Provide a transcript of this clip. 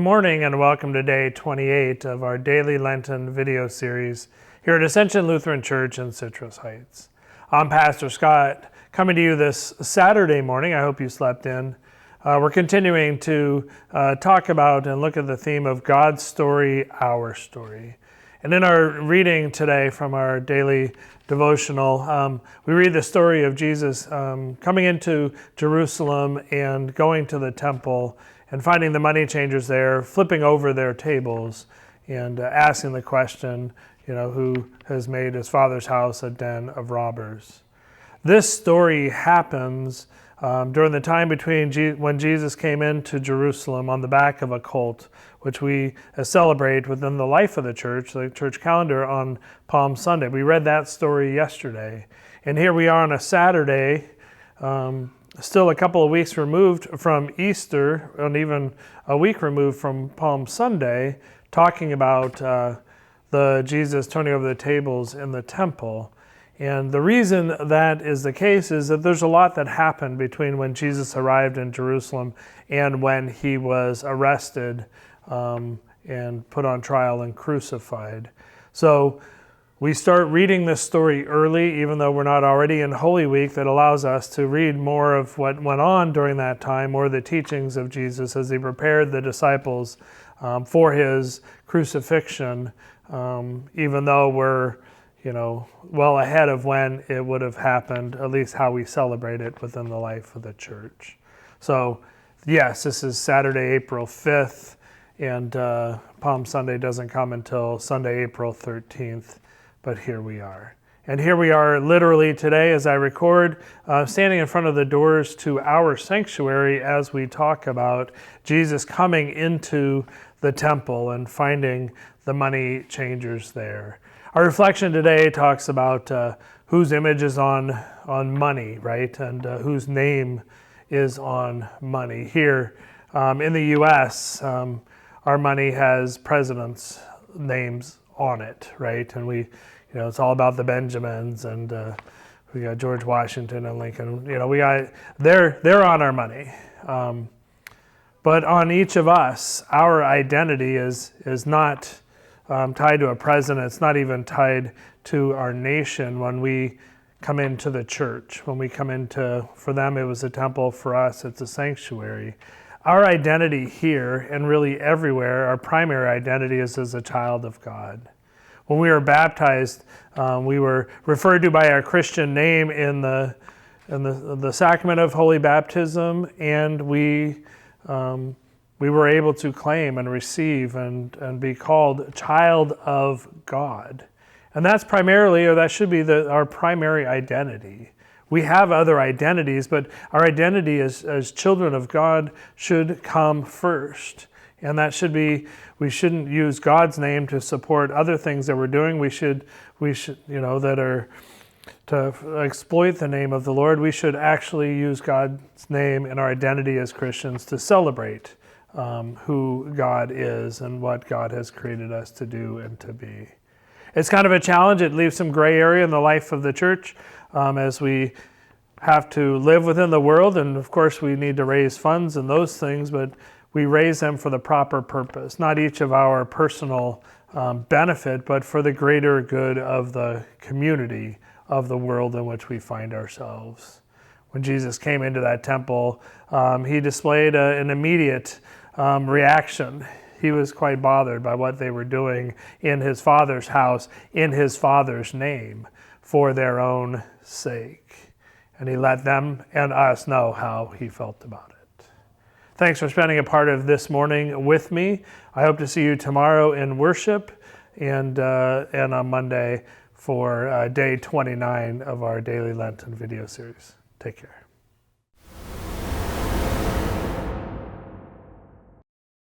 morning and welcome to day 28 of our daily Lenten video series here at Ascension Lutheran Church in Citrus Heights. I'm Pastor Scott, coming to you this Saturday morning. I hope you slept in. We're continuing to talk about and look at the theme of God's story, our story. And in our reading today from our daily devotional, we read the story of Jesus coming into Jerusalem and going to the temple and finding the money changers there, flipping over their tables and asking the question, who has made his father's house a den of robbers. This story happens during the time between when Jesus came into Jerusalem on the back of a colt, which we celebrate within the life of the church calendar on Palm Sunday. We read that story yesterday. And here we are on a Saturday, still a couple of weeks removed from Easter, and even a week removed from Palm Sunday, talking about the Jesus turning over the tables in the temple. And the reason that is the case is that there's a lot that happened between when Jesus arrived in Jerusalem and when he was arrested and put on trial and crucified. So we start reading this story early, even though we're not already in Holy Week. That allows us to read more of what went on during that time, more of the teachings of Jesus as he prepared the disciples for his crucifixion, even though we're well ahead of when it would have happened, at least how we celebrate it within the life of the church. So yes, this is Saturday, April 5th, and Palm Sunday doesn't come until Sunday, April 13th. But here we are. And here we are literally today as I record, standing in front of the doors to our sanctuary as we talk about Jesus coming into the temple and finding the money changers there. Our reflection today talks about whose image is on money, right? And whose name is on money. Here in the U.S., our money has presidents' names on it, right? And it's all about the Benjamins, and we got George Washington and Lincoln. They're on our money. But on each of us, our identity is not tied to a president. It's not even tied to our nation when we come into the church. When we come into, for them it was a temple, for us it's a sanctuary. Our identity here, and really everywhere, our primary identity is as a child of God. When we were baptized, we were referred to by our Christian name in the sacrament of holy baptism, and we were able to claim and receive and be called child of God. And that's primarily, or that should be our primary identity. We have other identities, but our identity as children of God should come first. And that should be, we shouldn't use God's name to support other things that we're doing. We should, that are to exploit the name of the Lord. We should actually use God's name and our identity as Christians to celebrate who God is and what God has created us to do and to be. It's kind of a challenge. It leaves some gray area in the life of the church as we have to live within the world. And of course, we need to raise funds and those things, but we raise them for the proper purpose, not each of our personal benefit, but for the greater good of the community of the world in which we find ourselves. When Jesus came into that temple, he displayed an immediate reaction. He was quite bothered by what they were doing in his Father's house, in his Father's name, for their own sake. And he let them and us know how he felt about it. Thanks for spending a part of this morning with me. I hope to see you tomorrow in worship and on Monday for day 29 of our daily Lenten video series. Take care.